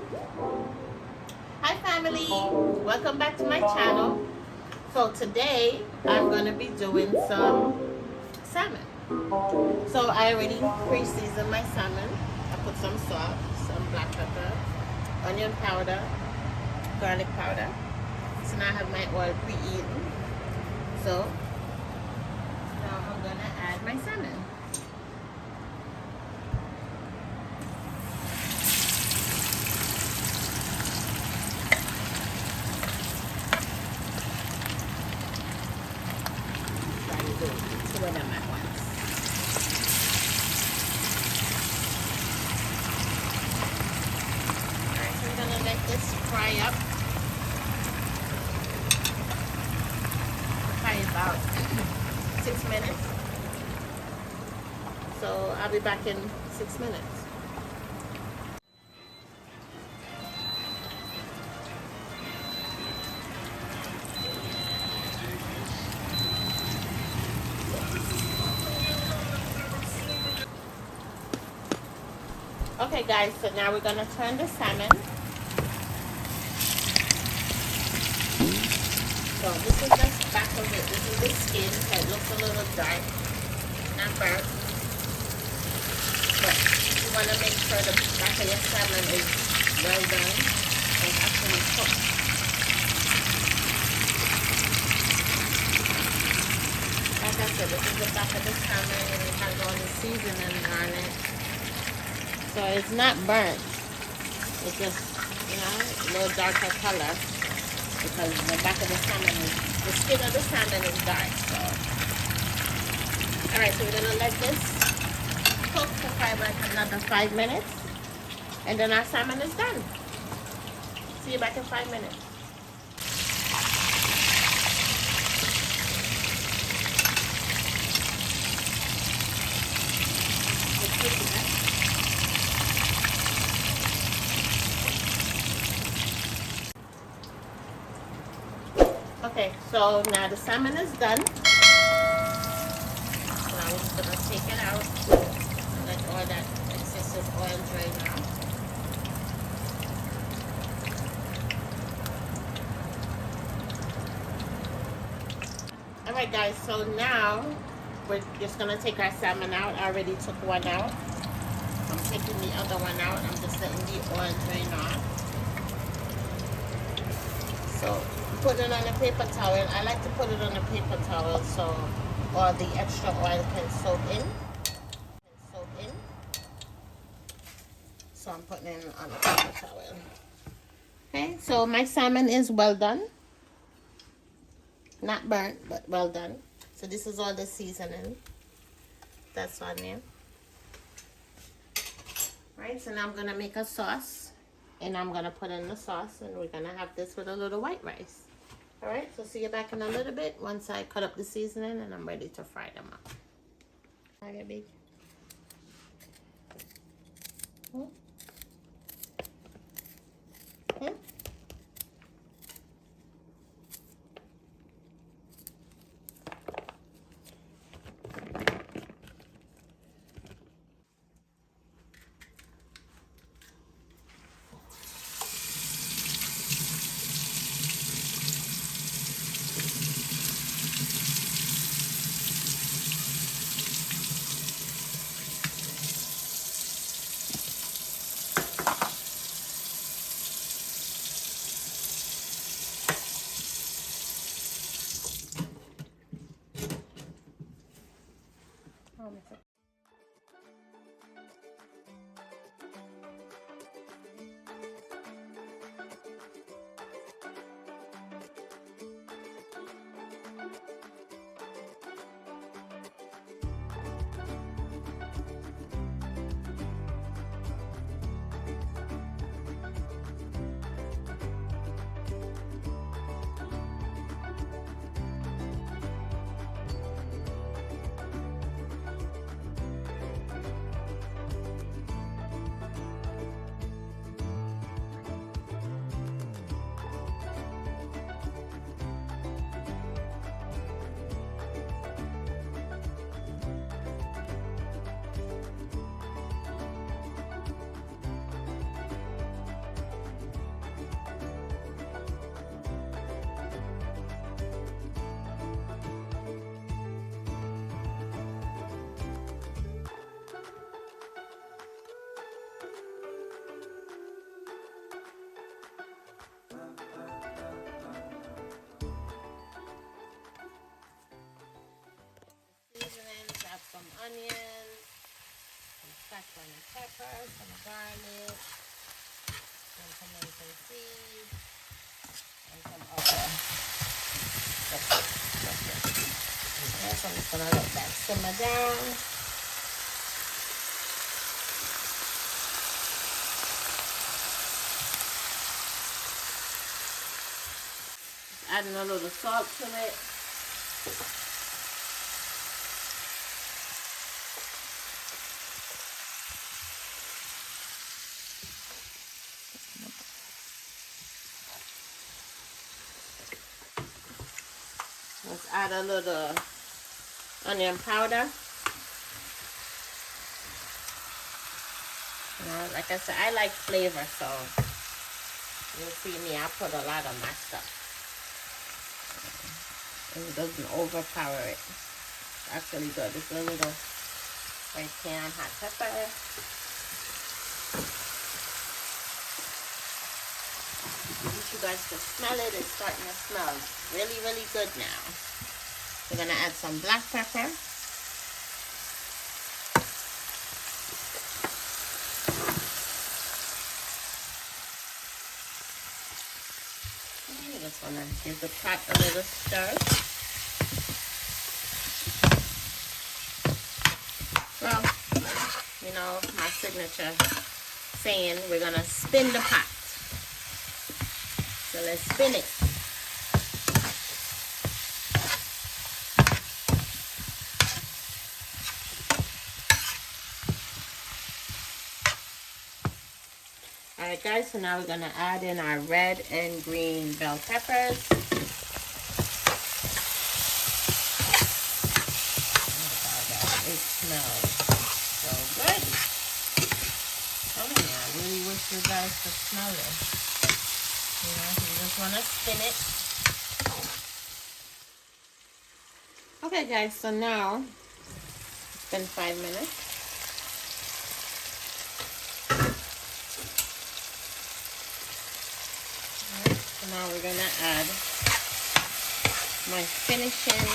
Hi family, welcome back to my channel. So today I'm going to be doing some salmon. So I already pre-seasoned my salmon. I put some salt, some black pepper, onion powder, garlic powder. So now I have my oil pre-eaten. So now I'm going to add my salmon. Two of them at once. Alright, so we're gonna let this fry up. Fry about 6 minutes. So I'll be back in 6 minutes. Okay guys, so now we're gonna turn the salmon. So this is the back of it. This is the skin, so it looks a little dark, not burnt. But you wanna make sure the back of your salmon is well done and actually cooked. Like I said, this is the back of the salmon and it has all the seasoning on it. So it's not burnt. It's just, you know, a little darker color because the back of the salmon is, the skin of the salmon is dark. So, alright, so we're gonna let this cook for probably like another 5 minutes, and then our salmon is done. See you back in 5 minutes. Okay, so now the salmon is done. So now we're just gonna take it out and let all that excessive oil drain out. Alright guys, so now we're just gonna take our salmon out. I already took one out. I'm taking the other one out. I'm just letting the oil drain off. So put it on a paper towel. I like to put it on a paper towel so all the extra oil can soak in. So I'm putting it on a paper towel. Okay, so my salmon is well done. Not burnt, but well done. So this is all the seasoning that's on there. Right, so now I'm gonna make a sauce. And I'm gonna put in the sauce and we're gonna have this with a little white rice. Alright, so see you back in a little bit once I cut up the seasoning and I'm ready to fry them up. Okay, baby. garlic, some tomato seeds, and some other peppers. Okay, so I'm just gonna let that simmer down. Just adding a little salt to it. Let's add a little onion powder. You know, like I said, I like flavor, so you'll see me, I put a lot of my stuff. And it doesn't overpower it. It's actually good. It's a little red cayenne hot pepper. I want you guys to smell it. It's starting to smell really, really good now. We're going to add some black pepper. I just want to give the pot a little stir. Well, you know, my signature saying, we're going to spin the pot. So let's spin it. Alright guys, so now we're going to add in our red and green bell peppers. Oh God, it smells so good. Oh yeah, I really wish you guys could smell it. You know, you just want to spin it. Okay guys, so now it's been 5 minutes. Now we're going to add my finishing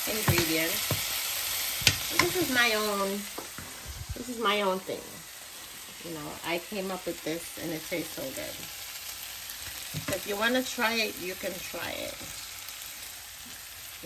ingredient. This is my own thing. You know, I came up with this and it tastes so good. So if you want to try it, you can try it.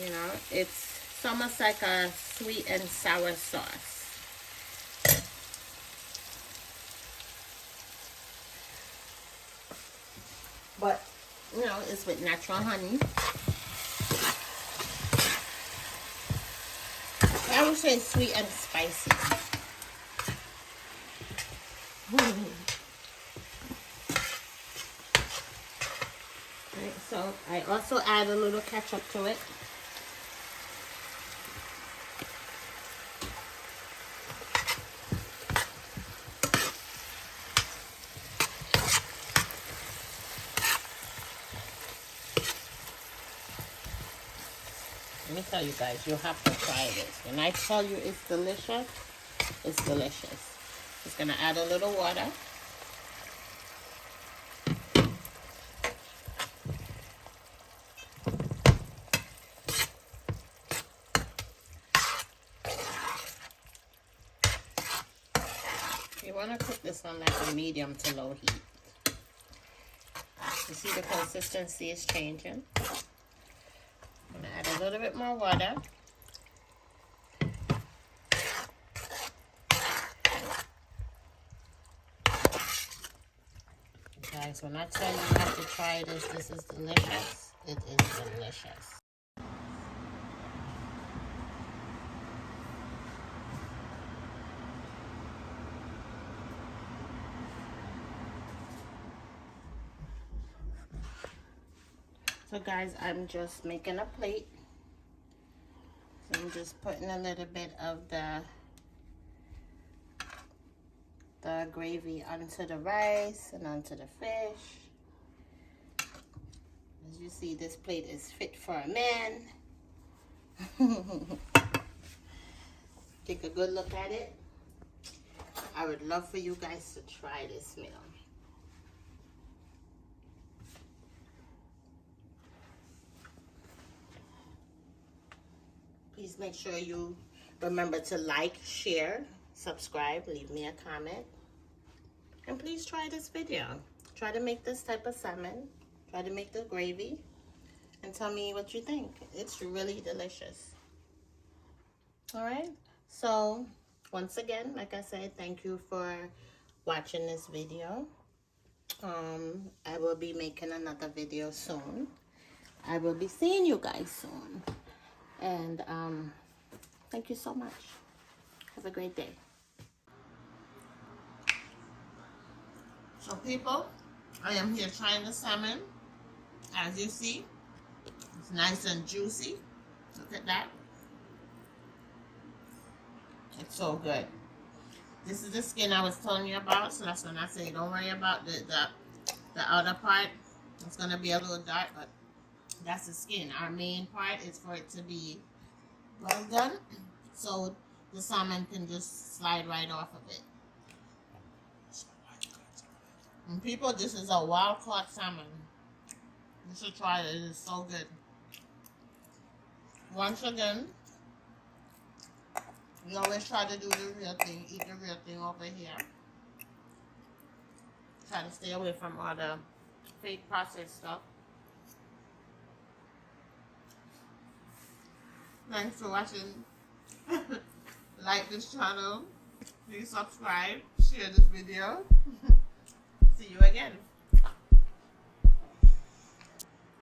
You know, it's almost like a sweet and sour sauce. But, you know, it's with natural honey. I would say sweet and spicy. Right, so I also add a little ketchup to it. Let me tell you guys, you have to try this. When I tell you it's delicious, it's delicious. Just gonna add a little water. You wanna cook this on like a medium to low heat. You see the consistency is changing. I'm gonna add a little bit more water. Guys, when I tell you you have to try this, this is delicious. It is delicious. So guys, I'm just making a plate. So I'm just putting a little bit of the gravy onto the rice and onto the fish. As you see, this plate is fit for a man. Take a good look at it. I would love for you guys to try this meal. Please make sure you remember to like, share, subscribe, leave me a comment, and please try this video. Try to make this type of salmon. Try to make the gravy and tell me what you think. It's really delicious. All right. So once again, like I said, thank you for watching this video. I will be making another video soon. I will be seeing you guys soon. And thank you so much. Have a great day. So people, I am here trying the salmon. As you see, it's nice and juicy. Look at that. It's so good. This is the skin I was telling you about, so that's when I say don't worry about the outer part. It's gonna be a little dark, but that's the skin. Our main part is for it to be well done, so the salmon can just slide right off of it. And people, this is a wild caught salmon. You should try it. It is so good. Once again, we always try to do the real thing, eat the real thing over here. Try to stay away from all the fake processed stuff. Thanks for watching. Like this channel. Please subscribe. Share this video. See you again.